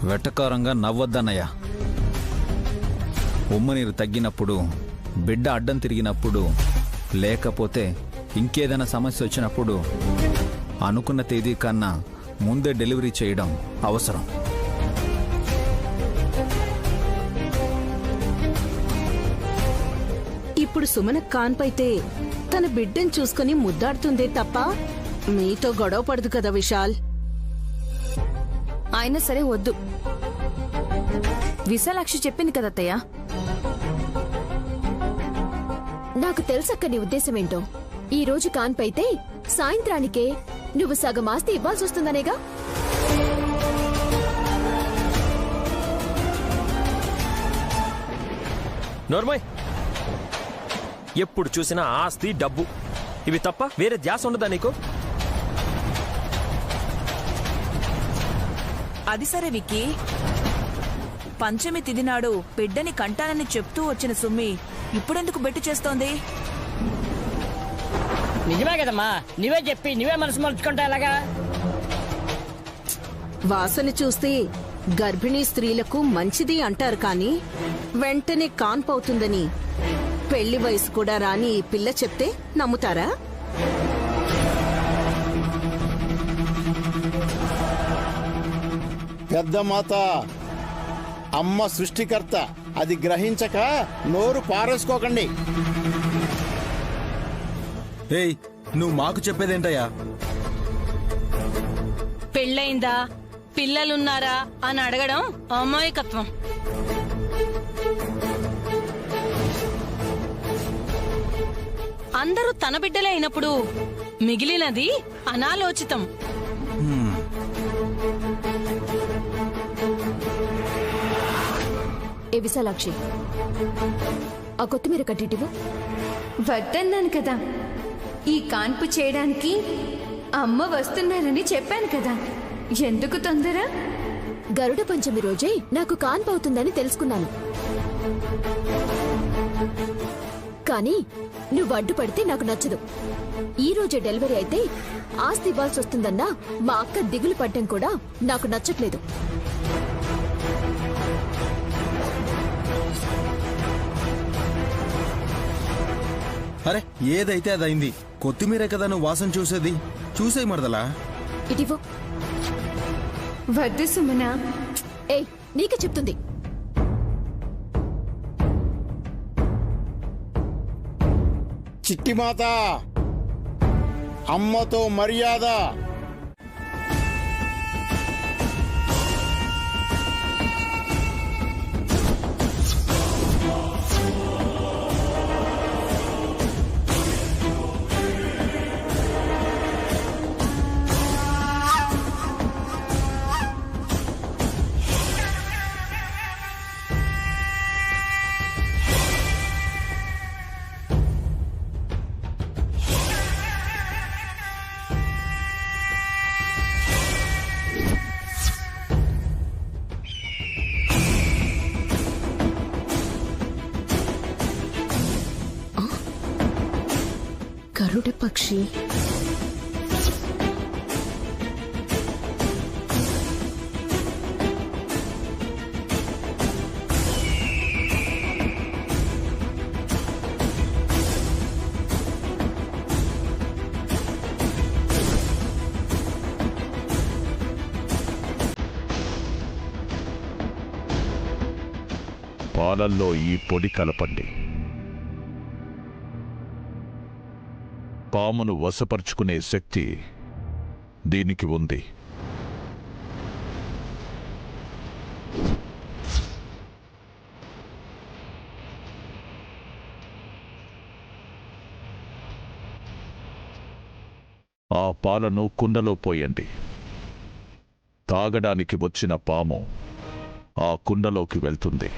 వెటకారంగా నవ్వొద్దన్నయ్య. ఉమ్మనీరు తగ్గినప్పుడు, బిడ్డ అడ్డం తిరిగినప్పుడు, లేకపోతే ఇంకేదైనా సమస్య వచ్చినప్పుడు అనుకున్న తేదీ కన్నా ముందే డెలివరీ చేయడం అవసరం. ఇప్పుడు సుమన కాన్పైతే తన బిడ్డను చూసుకుని ముద్దాడుతుందే తప్ప మీతో గొడవ పడదు కదా విశాల్. అయినా సరే వద్దు. విశాలాక్షి చెప్పింది కదా అత్తయ్య. నాకు తెలుసక్క నీ ఉద్దేశం ఏంటో. ఈ రోజు కాన్పైతే సాయంత్రానికే నువ్వు సగం ఆస్తి ఇవ్వాల్సి వస్తుందనేగా. నోర్మయ్, ఎప్పుడు చూసినా ఆస్తి, డబ్బు, ఇవి తప్ప వేరే ధ్యాస ఉండదా నీకు? అది సరే విక్కీ, పంచమి తిథి నాడు బిడ్డని కంటానని చెప్తూ వచ్చిన సుమ్మి ఇప్పుడెందుకు బెట్టు చేస్తోంది? నిజమే కదమ్మా, నువ్వే చెప్పి నువ్వే మనసు మలుచుకుంటా ఎలాగా? వాసన చూస్తే గర్భిణీ స్త్రీలకు మంచిది అంటారు కానీ వెంటనే కాన్పవుతుందని పెళ్లి వయసు కూడా రాని ఈ పిల్ల చెప్తే నమ్ముతారా? పెద్ద మాత, అమ్మ సృష్టికర్త, అది గ్రహించక నోరు పారేసుకోకండి. ఏయ్, నువ్వు మాకు చెప్పేదేంటయ్యా? పెళ్ళైందా, పిల్లలున్నారా అని అడగడం అమాయకత్వం. అందరూ తన బిడ్డలే అయినప్పుడు మిగిలినది అనాలోచితం. ఏ విశాలాక్షి, ఆ కొత్తిమీర కట్టిటివు. వద్దన్నాను కదా, ఈ కాన్పు చేయడానికి అమ్మ వస్తున్నారని చెప్పాను కదా, ఎందుకు తొందర? గరుడ పంచమి రోజే నాకు కాన్పు అవుతుందని తెలుసుకున్నాను. కానీ నువ్వు అడ్డుపడితే నాకు నచ్చదు. ఈ రోజే డెలివరీ అయితే ఆస్తి ఇవ్వాల్సి వస్తుందన్నా మా అక్క దిగులు పడ్డం కూడా నాకు నచ్చట్లేదు. అరే, ఏదైతే అదైంది. కొత్తిమీరే కదా నువ్వు వాసన చూసేది. చూసేయి మరదలా. ఇటివో. వద్దు సుమనా. ఏయ్, నీకే చెప్తుంది. చిట్టి మాత, అమ్మతో మర్యాద. గరుడ పక్షి. పాలల్లో ఈ పొడి కలపండి. పామును వశపరుచుకునే శక్తి దీనికి ఉంది. ఆ పాలను కుండలో పోయండి. తాగడానికి వచ్చిన పాము ఆ కుండలోకి వెళ్తుంది.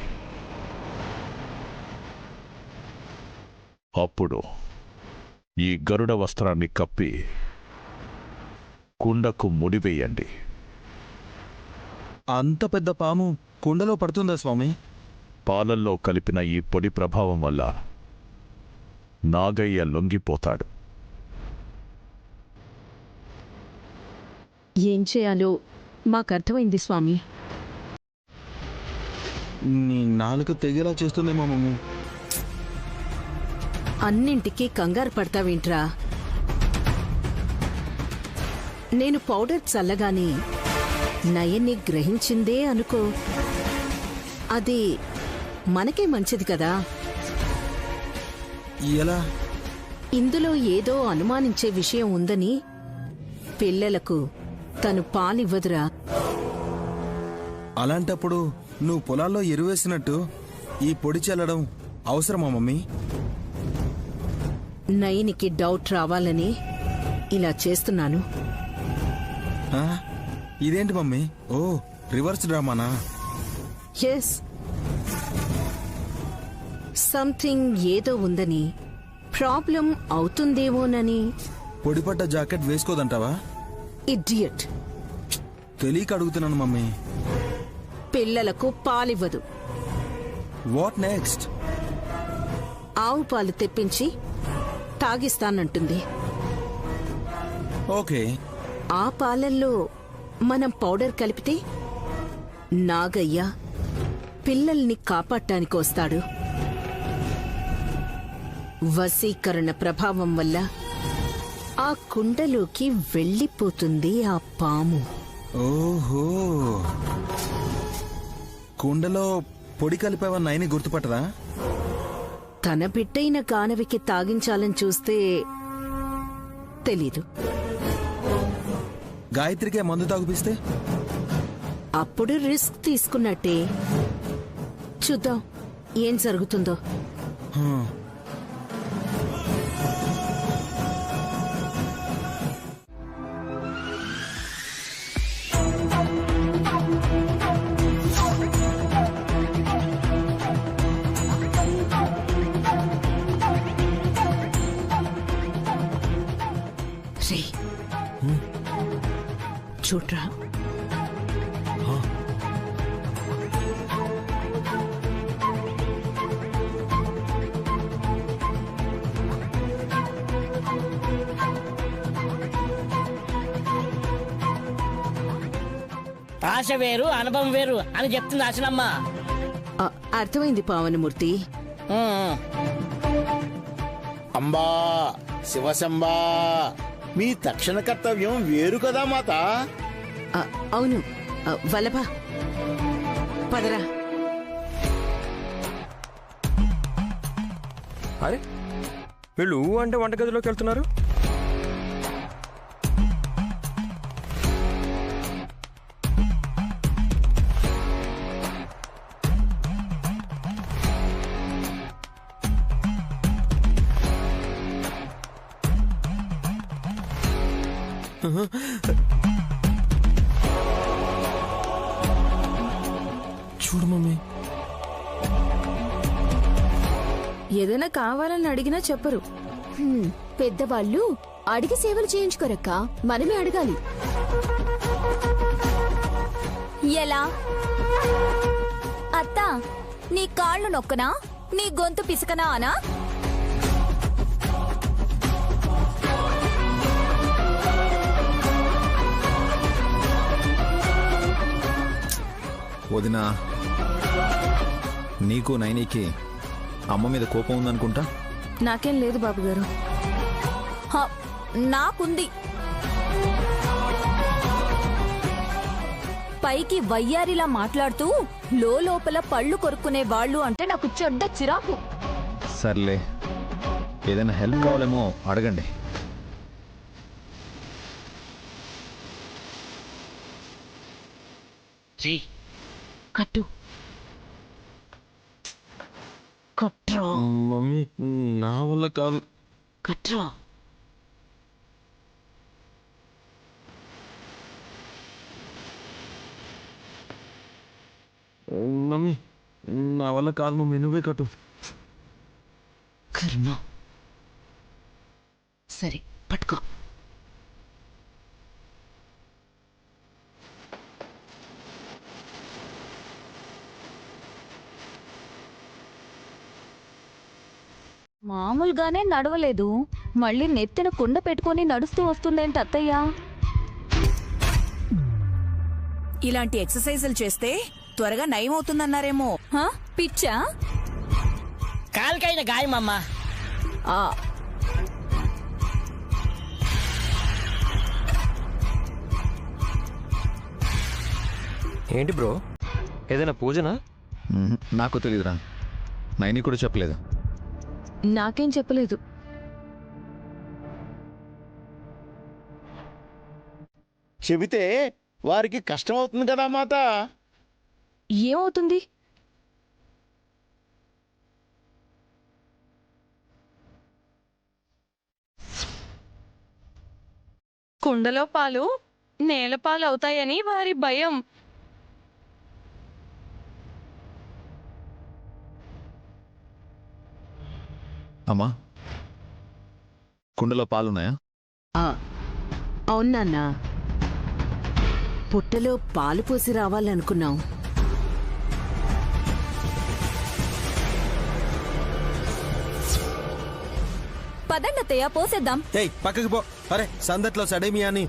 అప్పుడు ఈ గరుడ వస్త్రాన్ని కప్పి కుండకు ముడివేయండి. అంత పెద్ద పాము కుండలో పడుతుందా స్వామి? పాలల్లో కలిపిన ఈ పొడి ప్రభావం వల్ల నాగయ్య లొంగిపోతాడు. ఏం చేయాలో మాకర్థమైంది స్వామి. నీ నాలుక తెగేలా చేస్తుందేమో మమ్మీ. అన్నింటికీ కంగారు పడతావేంట్రా? నేను పౌడర్ చల్లగాని నయన్ని గ్రహించిందే అనుకో, అది మనకే మంచిది కదా. ఎలా? ఇందులో ఏదో అనుమానించే విషయం ఉందని పిల్లలకు తను పాలివ్వదురా. అలాంటప్పుడు నువ్వు పొలాల్లో ఎరువేసినట్టు ఈ పొడి చల్లడం అవసరమా మమ్మీ? నయనికి డౌట్ రావాలని ఇలా చేస్తున్నాను. ఆ? ఇదేంటి మమ్మీ? ఓ, రివర్స్ డ్రామానా? ఎస్, సంథింగ్ ఏదో ఉందని, ప్రాబ్లం అవుతుందేమోనని. పొడిపట్ట జాకెట్ వేసుకోదంటావా? ఇడియట్. తెలియక అడుగుతున్నాను మమ్మీ. పిల్లలకు పాలివ్వదు. What next? ఆవు పాలు తెప్పించి తాగిస్తానంటుంది. ఓకే. ఆ పాలల్లో మనం పౌడర్ కలిపితే నాగయ్య పిల్లల్ని కాపాడటానికి వస్తాడు. వశీకరణ ప్రభావం వల్ల ఆ కుండలోకి వెళ్ళిపోతుంది ఆ పాము. ఓహో, కుండలో పొడి కలిపావన్న నయని గుర్తుపట్టదా? తన బిడ్డైన గానవికి తాగించాలని చూస్తే తెలీదు. గాయత్రికే మందు తాగుపిస్తే? అప్పుడు రిస్క్ తీసుకున్నట్టే. చూద్దాం ఏం జరుగుతుందో. రే, చూడ్రా. ఆశ వేరు అనుభవం వేరు అని చెప్తుంది ఆశనమ్మ. అర్థమైంది పావనమూర్తి. అంబా శివశంబా, మీ తక్షణ కర్తవ్యం వేరు కదా మాత. అవును వల్లభ, పదరా. అరే, వీళ్ళు అంటే వంటగదిలోకి వెళ్తున్నారు. చూడు మమ్మీ. ఏదైనా కావాలని అడిగినా చెప్పరు. పెద్దవాళ్ళు అడిగి సేవలు చేయించుకోరక్క, మనమే అడగాలి. ఎలా? అత్త, నీ కాళ్ళు నొక్కనా, నీ గొంతు పిసకనా అనా? వదినా, నీకు నైనికి అమ్మ మీద కోపం ఉందనుకుంటా. నాకేం లేదు బాబుగారు. నాకుంది. పైకి వయ్యారిలా మాట్లాడుతూ లోపల పళ్ళు కొరుక్కునే వాళ్ళు అంటే నాకు చెడ్డ చిరాకు. సర్లే, ఏదైనా హెల్ప్ కావాలేమో అడగండి. కట్టు కట్రా. మమ్మీ, నా వల్ల కాదు. కట్రా. మమ్మీ, నా వల్ల కాదు మమ్మీ, నువ్వే కట్టు. కర్మ. సరే పట్టుకో. మామూలుగానే నడవలేదు, మళ్ళీ నెత్తిన కుండ పెట్టుకొని నడుస్తూ వస్తుందేంటి అత్తయ్య? ఇలాంటి ఎక్సర్సైజులు చేస్తే త్వరగా నయం అవుతుందన్నారేమో. పిచ్చా? కాలికైన గాయమమ్మా. ఏంటి బ్రో, ఏదైనా పూజనా? నాకు తెలియదురా, నైని కూడా చెప్పలేదు. నాకేం చెప్పలేదు. చెబితే వారికి కష్టం అవుతుంది కదా మాత. ఏమవుతుంది? కుండలో పాలు నేలపాలు అవుతాయని వారి భయం. అమ్మా, కుండలో పాలున్నాయా? అవునన్నా, పుట్టలో పాలు పోసి రావాలనుకున్నాం. పదండతయ్య, పోసేద్దాం. ఏయ్ పక్కకి పో. అరే సందట్లో సడేమియా అని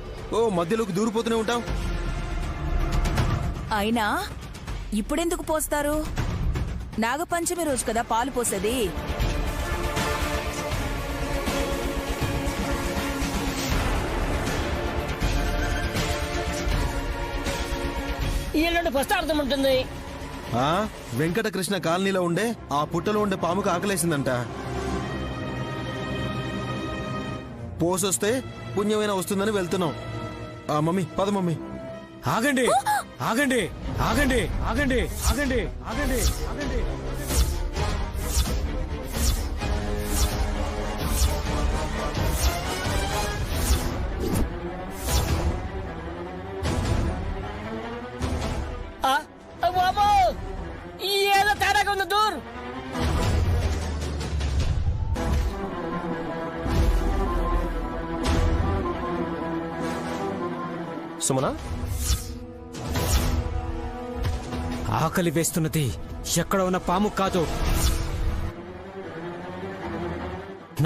మధ్యలోకి దూరిపోతూనే ఉంటాం. అయినా ఇప్పుడెందుకు పోస్తారు? నాగపంచమి రోజు కదా పాలు పోసేది. ఈ ఎల్లుండి పుస్తార్థం ఉంటుంది. వెంకటకృష్ణ కాలనీలో ఉండే ఆ పుట్టలో ఉండే పాముకు ఆకలేసిందంట. పోసొస్తే పుణ్యమైన వస్తుందని వెళ్తున్నాం. మమ్మీ పద మమ్మీ. ఆగండి ఆగండి ఆగండి ఆగండి ఆగండి ఆగండి ఆగండి. ఏదో తేడాగా ఉంది. దూర్ సుమనా, ఆకలి వేస్తున్నది ఎక్కడ ఉన్న పాము కాదు,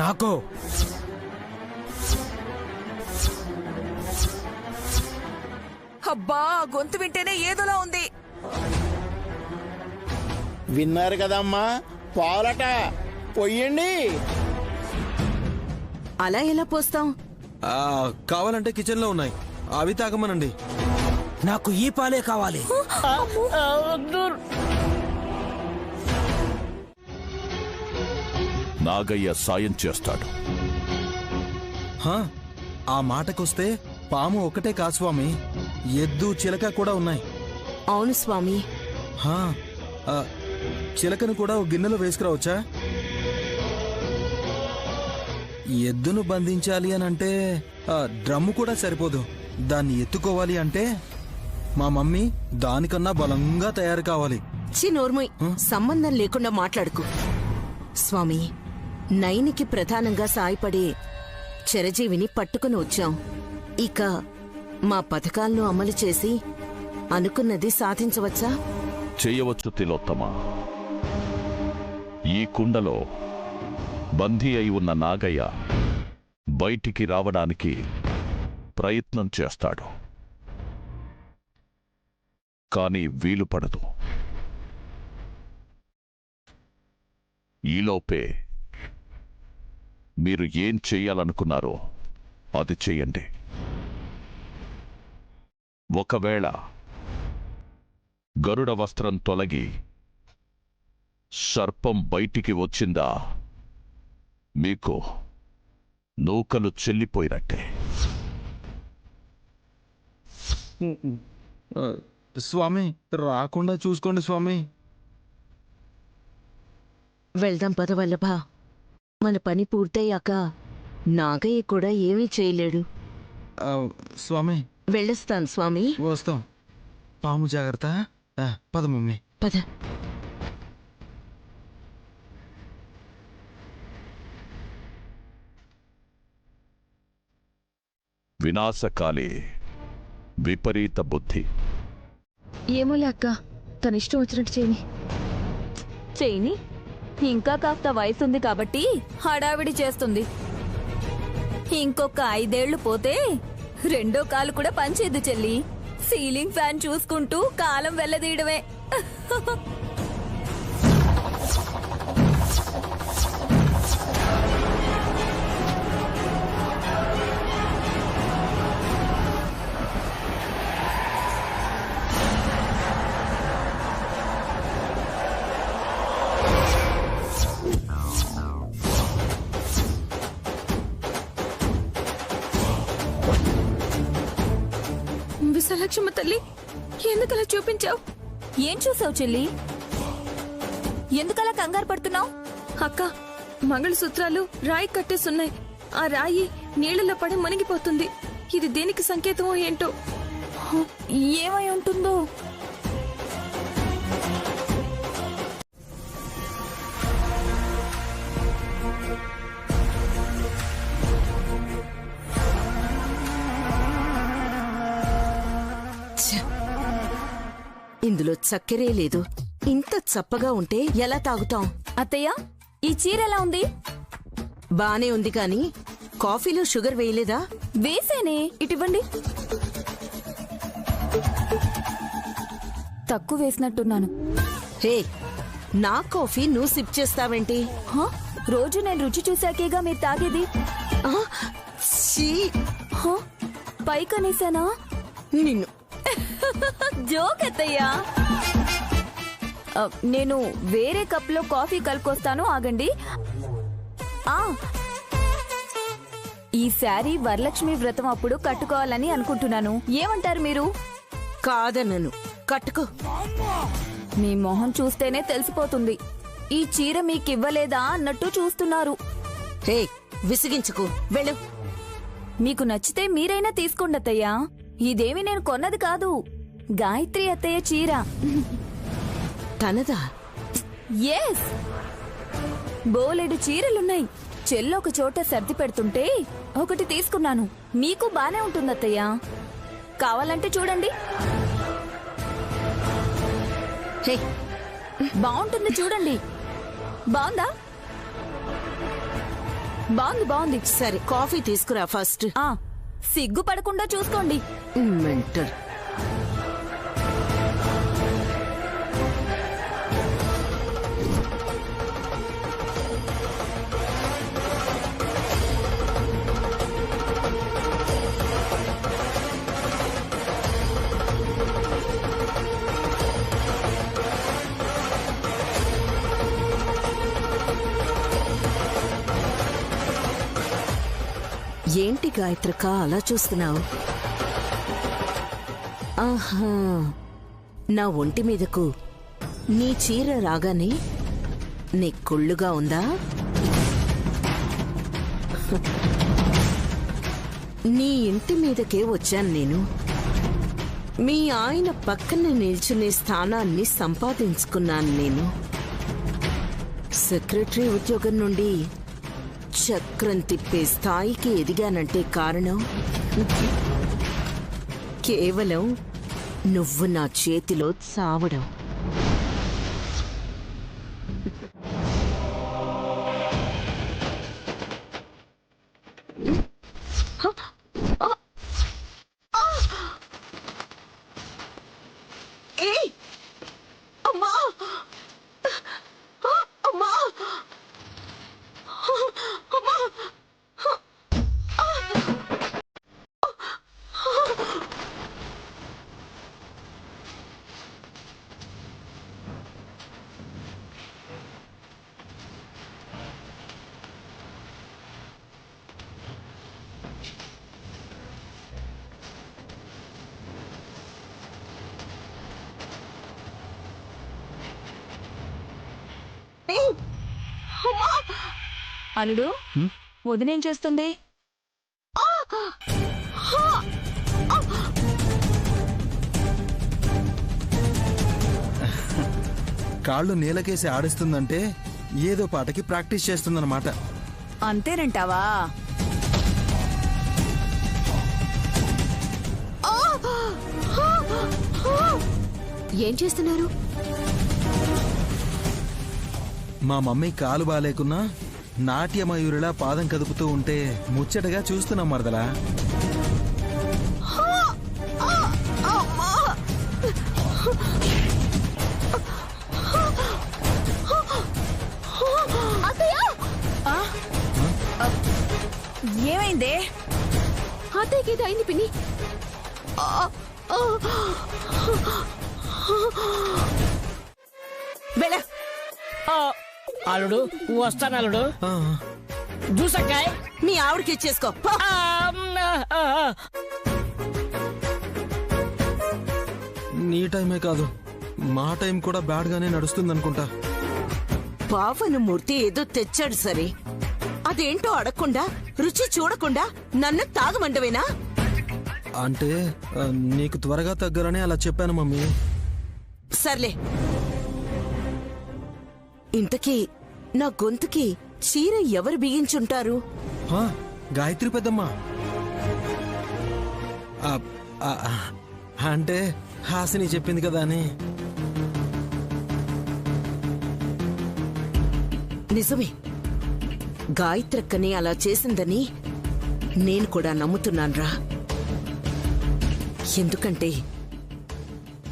నాకు. అబ్బా, గొంతు వింటేనే ఏదోలా ఉంది. విన్నారు కదమ్మా, పాలట పొయ్యండి. అలా ఎలా పోస్తాం? కావాలంటే కిచెన్ లో ఉన్నాయి, అవి తాగమనండి. నాకు ఈ పాలే కావాలి. నాగయ్య సాయం చేస్తాడు. ఆ మాటకొస్తే పాము ఒకటే కాదు స్వామి, ఎద్దు చిలక కూడా ఉన్నాయి. అవును స్వామి. చిలకను కూడా ఒక గిన్నెలో వేసుకురావచ్చా? ఎద్దును బంధించాలి అని అంటే డ్రమ్ము కూడా సరిపోదు. దాన్ని ఎత్తుకోవాలి అంటే మా మమ్మీ దానికన్నా బలంగా తయారు కావాలి. నోర్మోయ్, సంబంధం లేకుండా మాట్లాడుకు. స్వామి, నైనికి ప్రధానంగా సాయపడే చిరజీవిని పట్టుకుని వచ్చాం. ఇక మా పథకాలను అమలు చేసి అనుకున్నది సాధించవచ్చా? చేయవచ్చు తిలోత్తమ. ఈ కుండలో బందీ అయి ఉన్న నాగయ్య బయటికి రావడానికి ప్రయత్నం చేస్తాడు, కానీ వీలు పడదు. ఈలోపే మీరు ఏం చెయ్యాలనుకున్నారో అది చెయ్యండి. ఒకవేళ గరుడ వస్త్రం తొలగి సర్పం బయటికి వచ్చిందా, మీకు నూకలు చెల్లిపోయినట్టే. స్వామి, రాకుండా చూసుకోండి స్వామి. వెళ్దాం పద వల్లభ. మన పని పూర్తయ్యాక నాగయ్య కూడా ఏమీ చేయలేడు. స్వామి వెళ్ళొస్తాను స్వామి. వస్తాం. పాము జాగ్రత్త. పద మమ్మీ పద. వినాశకాలి విపరీత బుద్ధి. ఏమోలే అక్క, తన ఇష్టం వచ్చినట్టు చేయని. ఇంకా కాస్త వయసుంది కాబట్టి హడావిడి చేస్తుంది. ఇంకొక 5 ఏళ్లు పోతే రెండో కాలు కూడా పనిచేయదు చెల్లి. సీలింగ్ ఫ్యాన్ చూసుకుంటూ కాలం వెళ్ళదీయడమే. విశాలక్ష్మ తల్లి, ఎందుకలా చూపించావు? ఏం చూసావు చెల్లి? ఎందుకలా కంగారు పడుతున్నావు? అక్క, మంగళసూత్రాలు రాయి కట్టేసున్నాయి. ఆ రాయి నీళ్లలో పడి మునిగిపోతుంది. ఇది దేనికి సంకేతమో ఏంటో. ఏమై ఉంటుందో? ఇందులో చక్కెరే లేదు. ఇంత చప్పగా ఉంటే ఎలా తాగుతాం? అత్తయ్య, ఈ చీర ఎలా ఉంది? బానే ఉంది కాని కాఫీలో షుగర్ వేయలేదా? వేసేనే, ఇటివ్వండి. తక్కువ వేసినట్టున్నాను. హే, నా కాఫీ నువ్వు సిప్ చేస్తావేంటి? రోజు నేను రుచి చూశాకేగా మీరు తాగేది. పైకనేసానా నిన్ను? జోక్ అత్తయ్యా. నేను వేరే కప్ లో కాఫీ కలుపుకొస్తాను, ఆగండి. ఈ శారీ వరలక్ష్మి వ్రతం అప్పుడు కట్టుకోవాలని అనుకుంటున్నాను. ఏమంటారు మీరు? కాదనను, కట్టుకో. మీ మొహం చూస్తేనే తెలిసిపోతుంది. ఈ చీర మీకివ్వలేదా అన్నట్టు చూస్తున్నారు. హే, విసిగించుకు, వెళ్ళు. మీకు నచ్చితే మీరైనా తీసుకోండి అత్తయ్యా. ఇదేమి నేను కొన్నది కాదు, గాయత్రి అత్తయ్య చీర. తనదా? ఎస్, బోలెడు చీరలున్నాయి. చెల్లొక చోట సర్ది పెడుతుంటే ఒకటి తీసుకున్నాను. మీకు బానే ఉంటుంది అత్తయ్య, కావాలంటే చూడండి. హే, బాగుంటుంది చూడండి. బాగుందా? బాగుంది, బాగుంది. సరే, కాఫీ తీసుకురా ఫస్ట్. సిగ్గుపడకుండా చూసుకోండి. మెంటల్. ఏంటి గాయత్రక అలా చూస్తున్నావు? ఆహా, నా ఒంటి మీదకు నీ చీర రాగానే నీ కుళ్ళుగా ఉందా? నీ ఇంటి మీదకే వచ్చాను నేను. మీ ఆయన పక్కన నిల్చునే స్థానాన్ని సంపాదించుకున్నాను నేను. సెక్రటరీ ఉద్యోగం నుండి చక్రం తిప్పే స్థాయికి ఎదిగానంటే కారణం కేవలం నువ్వు నా చేతిలో చావడం. అల్లుడు, వదినేం చేస్తుంది? కాళ్ళు నేలకేసి ఆడిస్తుందంటే ఏదో పాటకి ప్రాక్టీస్ చేస్తుందన్నమాట. అంతేనంటావా? ఏం చేస్తున్నారు? మా మమ్మీ కాలు బాలేకున్నా నాట్యమయూరిలా పాదం కదుపుతూ ఉంటే ముచ్చటగా చూస్తున్నాం మరదలా. ఏమైందే? అత్తయ్యకి ఏదో అయింది పిన్ని. అల్లుడు వస్తాను అల్లుడు. జ్యూసక్కాయ్ మీ ఆవిడకి ఇచ్చేసుకో పో. నీ టైమే కాదు, మా టైం కూడా బ్యాడ్ గానే నడుస్తుంది అనుకుంటా. పావనమూర్తి ఏదో తెచ్చాడు సరే, అదేంటో అడగకుండా రుచి చూడకుండా నన్ను తాగమండవేనా? అంటే నీకు త్వరగా తగ్గాలని అలా చెప్పాను మమ్మీ. సర్లే, ఇంతకీ నా గొంతుకి చీర ఎవరు బిగించుంటారు? గాయత్రి పెద్దమ్మ. అంటే హాసిని చెప్పింది కదా అని. నిజమే, గాయత్రక్కని అలా చేసిందని నేను కూడా నమ్ముతున్నాన్రా. ఎందుకంటే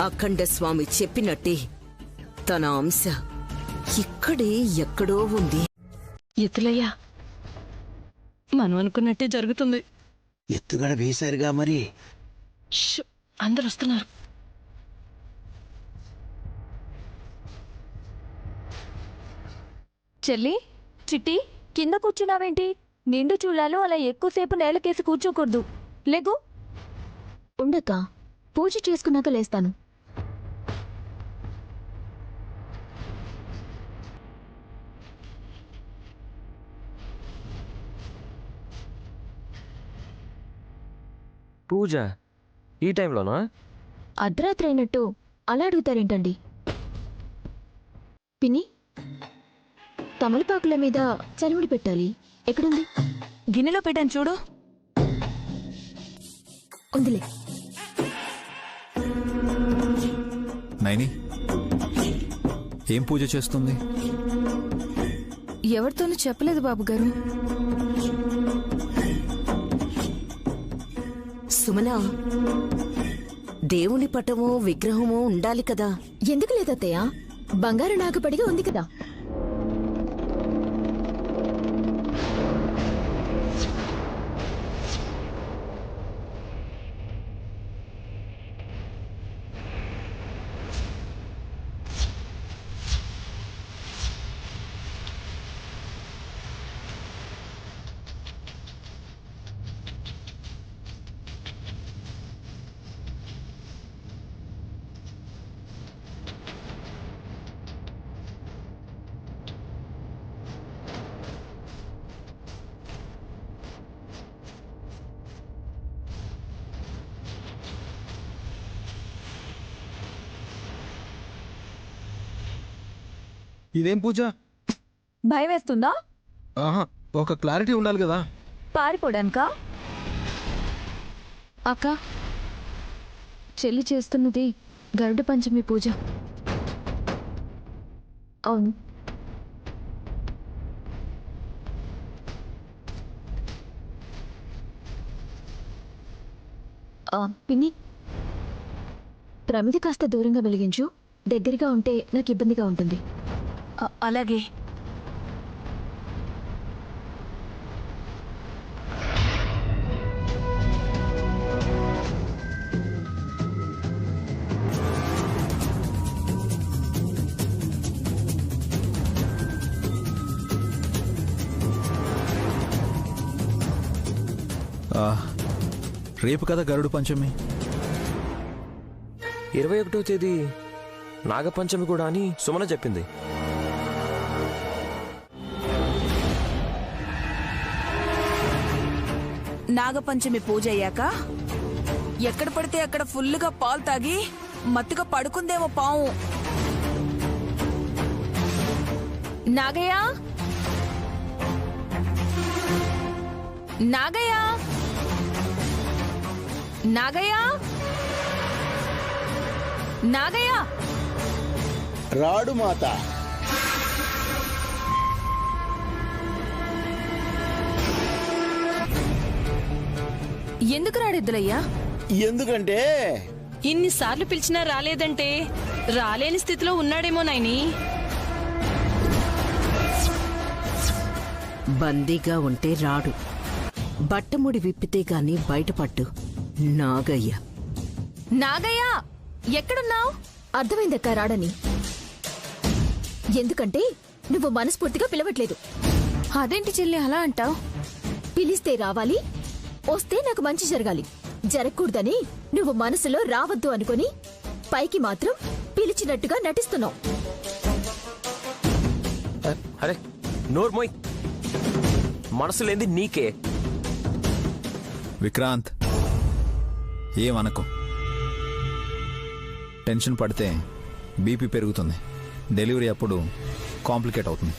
అఖండ స్వామి చెప్పినట్టే తన అంశ ఇక్కడే ఎక్కడో ఉంది. ఎత్తులయ్యా, మనం అనుకున్నట్టే జరుగుతుంది. ఎత్తుగడ వేశారుగా మరి. అందరు వస్తున్నారు. చెల్లి, చిట్టి, కింద కూర్చున్నావేంటి? నిండు చూడాలో అలా ఎక్కువసేపు నేలకేసి కూర్చోకూడదు. లేకు. ఉండక్క, పూజ చేసుకున్నాక లేస్తాను. పూజ ఈ టైంలోనా? అర్ధరాత్రి అయినట్టు అలా అడుగుతారేంటండి? పిన్ని, తమలపాకుల మీద చలివిడి పెట్టాలి. ఎక్కడుంది? గిన్నెలో పెట్టాను చూడు. ఉందిలే. నైని ఏం పూజ చేస్తుంది? ఎవరితోనూ చెప్పలేదు బాబుగారు. సుమన, దేవుని పటమో విగ్రహమో ఉండాలి కదా. ఎందుకు లేదత్తయ్య? బంగారు నాగపడిగా ఉంది కదా. ఇదేం పూజ? భయం వేస్తుందా? ఒక క్లారిటీ ఉండాలి కదా. పారిపోడానికా? అక్క, చెల్లి చేస్తున్నది గరుడ పంచమి పూజ. అవును. పిన్ని, ప్రమిది కాస్త దూరంగా వెలిగించు. దగ్గరగా ఉంటే నాకు ఇబ్బందిగా ఉంటుంది. అలాగే. రేపు కదా గరుడు పంచమి. 21వ తేదీ నాగపంచమి కూడా అని సుమన చెప్పింది. నాగపంచమి పూజ అయ్యాక ఎక్కడ పడితే అక్కడ ఫుల్లుగా పాలు తాగి మత్తుగా పడుకుందేమో పాము. నాగయ్య, నాగయ్య, నాగయ్య, నాగయ్య. రాడు మాత. ఎందుకు రాడెద్దులయ్యా? ఎందుకంటే ఇన్నిసార్లు పిలిచినా రాలేదంటే రాలేని స్థితిలో ఉన్నాడేమో నాయని. బందీగా ఉంటే రాడు, బట్టముడి విప్పితే గాని బయటపట్టు నాగయ్య. నాగయ్య ఎక్కడున్నావు? అర్థమైందక్క రాడని. ఎందుకంటే నువ్వు మనస్ఫూర్తిగా పిలవట్లేదు. అదేంటి చెల్లి అలా అంటావు? పిలిస్తే రావాలి, వస్తే నాకు మంచి జరగాలి. జరగకూడదని నువ్వు మనసులో రావద్దు అనుకుని పైకి మాత్రం పిలిచినట్టుగా నటిస్తున్నావు. అరే నోర్మోయ్, మనసు లేని నీకే. విక్రాంత్, ఏమనకు. టెన్షన్ పడితే బీపీ పెరుగుతుంది, డెలివరీ అప్పుడు కాంప్లికేట్ అవుతుంది.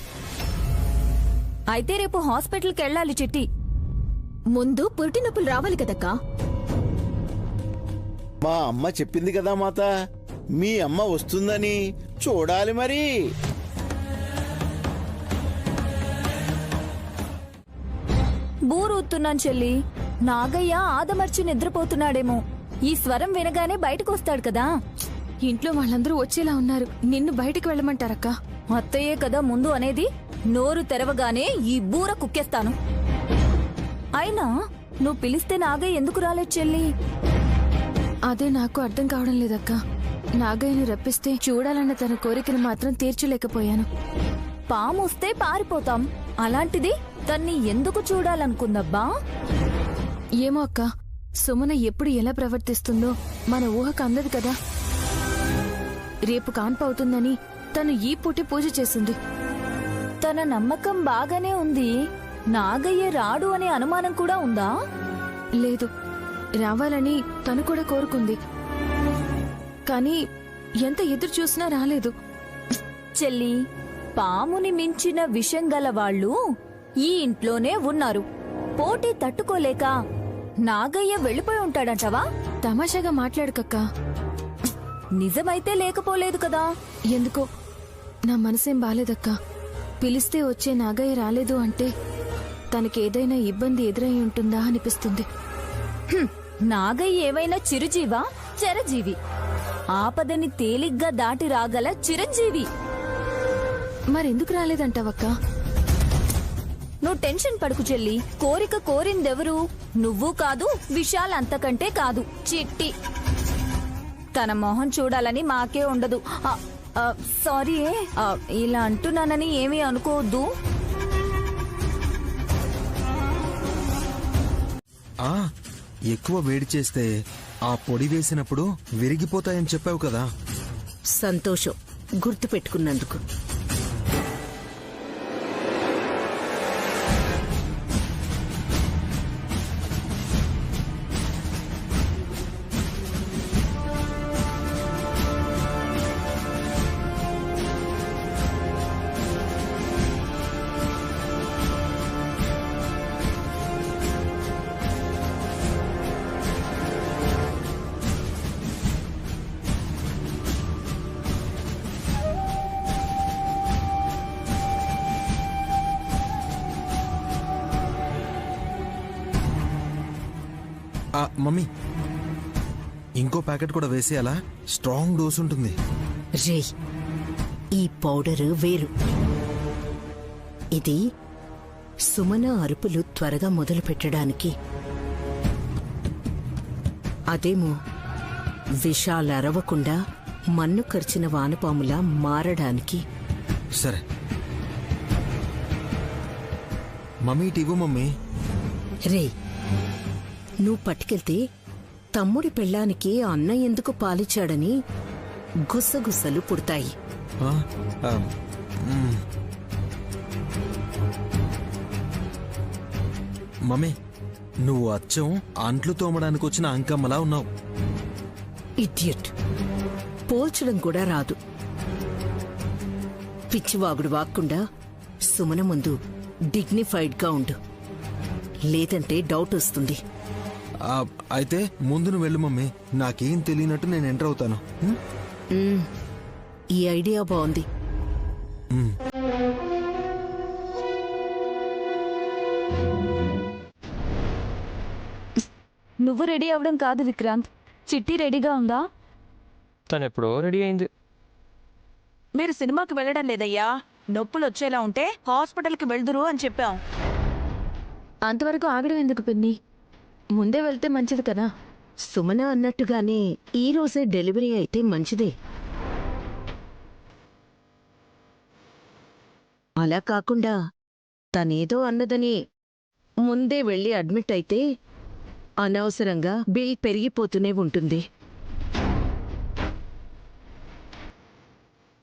అయితే రేపు హాస్పిటల్కి వెళ్ళాలి చిట్టి. ముందు పురిటి నొప్పులు రావాలి కదక్కా. మా అమ్మ చెప్పింది కదా మాత, మీ అమ్మ వస్తుందని. చూడాలి మరి. బూరూతున్నాను చెల్లి. నాగయ్య ఆదమర్చి నిద్రపోతున్నాడేమో. ఈ స్వరం వినగానే బయటకు వస్తాడు కదా. ఇంట్లో వాళ్ళందరూ వచ్చేలా ఉన్నారు, నిన్ను బయటికి వెళ్ళమంటారక్క. అత్తయ్యే కదా ముందు అనేది. నోరు తెరవగానే ఈ బూర కుక్కేస్తాను. అయినా నువ్వు పిలిస్తే నాగయ్య ఎందుకు రాలేదు చెల్లి? అదే నాకు అర్థం కావడం లేదక్క. నాగయ్యని రప్పిస్తే చూడాలన్న తన కోరికను మాత్రం తీర్చలేకపోయాను. పామొస్తే పారిపోతాం, అలాంటిది తన్ని ఎందుకు చూడాలనుకుందబ్బా? ఏమో అక్క, సుమన ఎప్పుడు ఎలా ప్రవర్తిస్తుందో మన ఊహకు అందదు కదా. రేపు కాన్పు అవుతుందని తను ఈ పూటే పూజ చేసింది. తన నమ్మకం బాగానే ఉంది. నాగయ్య రాడు అనే అనుమానం కూడా ఉందా? లేదు, రావాలని తను కూడా కోరుకుంది. కానీ ఎంత ఎదురు చూసినా రాలేదు. చెల్లి, పాముని మించిన విషం గల వాళ్ళు ఈ ఇంట్లోనే ఉన్నారు. పోటీ తట్టుకోలేక నాగయ్య వెళ్ళిపోయి ఉంటాడంటవా? తమాషాగా మాట్లాడుకక్క. నిజమైతే లేకపోలేదు కదా. ఎందుకో నా మనసేం బాలేదక్క. పిలిస్తే వచ్చే నాగయ్య రాలేదు అంటే తనకేదైనా ఇబ్బంది ఎదురై ఉంటుందా అనిపిస్తుంది. నాగయ్య ఏవైనా చిరుజీవా, చిరజీవి? ఆపదని తేలిగ్గా దాటి రాగల చిరంజీవి. మరెందుకు రాలేదంటావక్క? నువ్వు టెన్షన్ పడుకు చెల్లి. కోరిక కోరిందెవరు? నువ్వు కాదు, విశాల్ అంతకంటే కాదు, చిట్టి. తన మొహం చూడాలని మాకే ఉండదు. సారీ, ఇలా అంటున్నానని ఏమీ అనుకోవద్దు. ఎక్కువ వేడి చేస్తే ఆ పొడి వేసినప్పుడు విరిగిపోతాయని చెప్పావు కదా. సంతోషం గుర్తు పెట్టుకున్నందుకు. మమ్మీ, ఇంకో ప్యాకెట్ కూడా వేసేయాలా? స్ట్రాంగ్ డోస్ ఉంటుంది. రే, ఈ పౌడరు వేరు. ఇది సుమన అరుపులు త్వరగా మొదలు పెట్టడానికి. అదేమో విషాలు అరవకుండా మన్ను కరిచిన వానపాములా మారడానికి. సరే మమ్మీ, ఇటు మమ్మీ. రే, నువ్వు పట్టుకెళ్తే తమ్ముడి పెళ్ళానికి అన్న ఎందుకు పాలిచ్చాడని గుసగుసలు పుడతాయి. మమ్మీ, నువ్వు అచ్చం అంట్లు తోమడానికి వచ్చిన అంకమ్మలా ఉన్నావు. ఇడియట్, పోల్చడం కూడా రాదు. పిచ్చివాగుడు వాక్కుండా సుమన ముందు డిగ్నిఫైడ్గా ఉండు, లేదంటే డౌట్ వస్తుంది. అయితే ముందు నువ్వు వెళ్ళు మమ్మీ, నాకేం తెలియనట్టు నేను ఎంటర్ అవుతాను. ఈ ఐడియా బాగుంది. నువ్వు రెడీ అవడం కాదు విక్రాంత్, చిట్టి రెడీగా ఉందా? తను ఎప్పుడో రెడీ అయింది. మీరు సినిమాకి వెళ్ళడం లేదయ్యా. నొప్పులు వచ్చేలా ఉంటే హాస్పిటల్కి వెళ్దురు అని చెప్పాం. అంతవరకు ఆగడం ఎందుకు పిన్ని? ముందే వెళ్తే మంచిది కదా. సుమన అన్నట్టుగానే ఈ రోజే డెలివరీ అయితే మంచిదే. అలా కాకుండా తనేదో అన్నదని ముందే వెళ్ళి అడ్మిట్ అయితే అనవసరంగా బిల్ పెరిగిపోతూనే ఉంటుంది.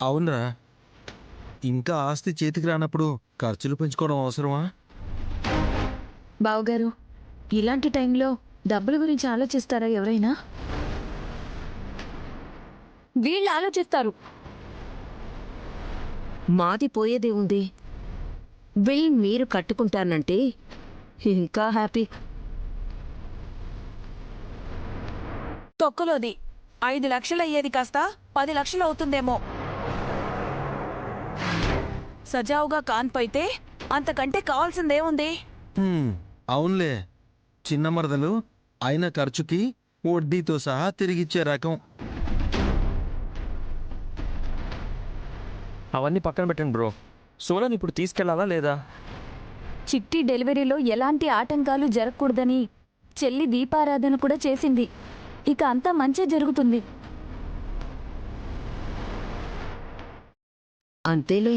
అవునరా, ఇంకా ఆస్తి చేతికి రానప్పుడు ఖర్చులు పెంచుకోవడం అవసరమా? బావగారు, ఇలాంటి టైంలో డబ్బుల గురించి ఆలోచిస్తారా ఎవరైనా? వీళ్ళు ఆలోచిస్తారు. మాది పోయేదే ఉంది. బిల్ మీరు కట్టుకుంటానంటే ఇంకా హ్యాపీ. తొక్కలోది 5 లక్షలు అయ్యేది కాస్త 10 లక్షలు అవుతుందేమో. సజావుగా కాన్పైతే అంతకంటే కావాల్సిందేముంది? అవునులే, చిన్న మరదలు అయిన ఖర్చుకి వడ్డీతో సహా తిరిగిచ్చే రకం. అవన్నీ పక్కన పెట్టండి బ్రో. సోనాని ఇప్పుడు తీసుకెళ్లాలా లేదా? చిట్టి డెలివరీలో ఎలాంటి ఆటంకాలు జరగకూడదని చెల్లి దీపారాధన కూడా చేసింది. ఇక అంతా మంచే జరుగుతుంది. అంతేలే.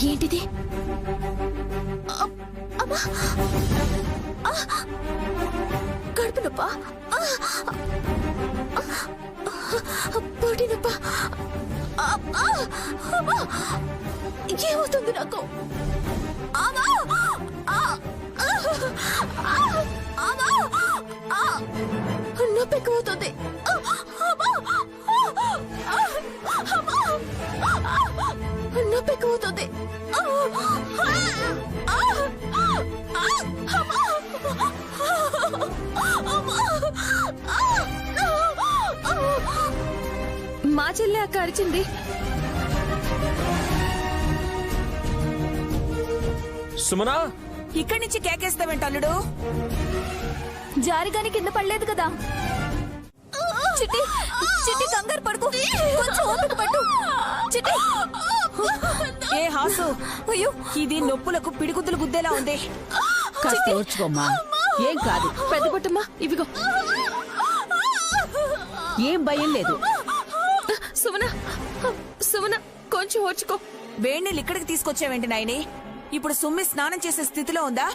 ఏంటిది? కడుపు నొప్ప, పొడి నొప్ప, ఏమవుతుంది నాకు? నొప్పి ఎక్కువవుతుంది. నొప్పి ఎక్కువవుతుంది. మా చెల్లి అక్క అరిచింది. సుమనా, ఇక్కడి నుంచి కేకేస్తావేంటి అల్లుడు? జారిగాని కింద పడలేదు కదా. చిట్టి, చిట్టి కంగారు పడుకో, కొంచెం ఓపిక పట్టు. చిట్టి. ఏ హాసు, అయ్యో, ఇది నొప్పులకు పిడిగుద్దులు గుద్దేలా ఉంది. కాస్త ఓర్చుకోమ్మా, ఏం కాదు. పెద్ద పుట్టమ్మా, ఇవిగో. ఏం భయం లేదు. సుమన, సుమన కొంచెం ఓర్చుకో. వేణీళ్ళు ఇక్కడికి తీసుకొచ్చావేంటి నాయని? ఇప్పుడు సుమ్మి స్నానం చేసే స్థితిలో ఉందా?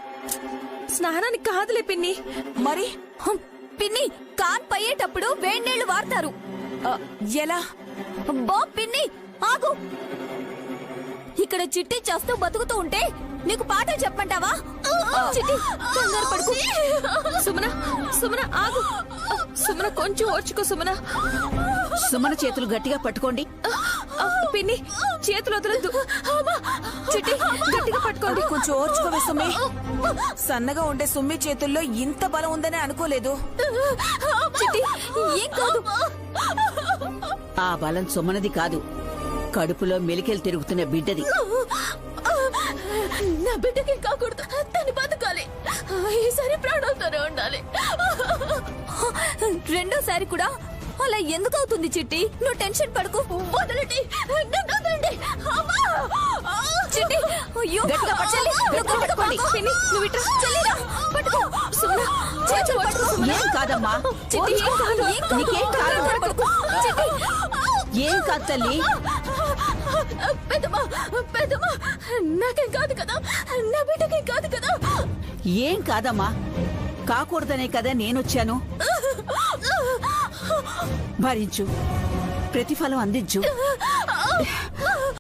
స్నానానికి కాదులే పిన్ని. మరి పిన్ని, కాన్ పయ్యేటప్పుడు వేడినీళ్లు వాడతారు. ఎలా? బా పిన్ని, ఆగు. ఇక్కడ చిట్టి చేస్తూ బతుకుతూ ఉంటే నీకు పాఠం చెప్పమంటావా? చిట్టి, కంగారు పడుకో. సుమన, సుమన ఆగు. సుమన కొంచెం ఓర్చుకో. సుమన, సుమన చేతులు గట్టిగా పట్టుకోండి. పిన్ని చేతులు వదలొద్దు. చిట్టి గట్టిగా పట్టుకోండి. కొంచెం ఓర్చుకోవే సుమ్మి. సన్నగా ఉండే సుమ్మి చేతుల్లో ఇంత బలం ఉందని అనుకోలేదు. చిట్టి, ఏం కాదు. ఆ బలం సుమనది కాదు, కడుపులో మెలికెలు తిరుగుతున్న బిడ్డది. నా బిడ్డకి కాకూడదు, తను బతకాలి. ఈసారి ప్రాణాలతోనే ఉండాలి. రెండోసారి కూడా అలా ఎందుకు అవుతుంది చిట్టి? నువ్వు టెన్షన్ పడుకో. వదలండి, నన్ను వదలండి. చిట్టి, అయ్యో, చెల్లి, నువ్వు పట్టుకోండి. పిన్ని, నువ్వు ఇట్రా. చెల్లిరా, పట్టుకో. సుమన, చేతులు పట్టుకో. ఏం కాదమ్మా. చిట్టి, ఏం కాదు. నీకేం కాదు. పట్టుకో. చిట్టి, ఏం కాదు తల్లి. పెద్దమ్మా, పెద్దమ్మా, నాకేం కాదు కదా, నా బిడ్డకేం కాదు కదా. ఏం కాదమ్మా, కాకూడదనే కదా నేనొచ్చాను. భరించు, ప్రతిఫలం అందించు.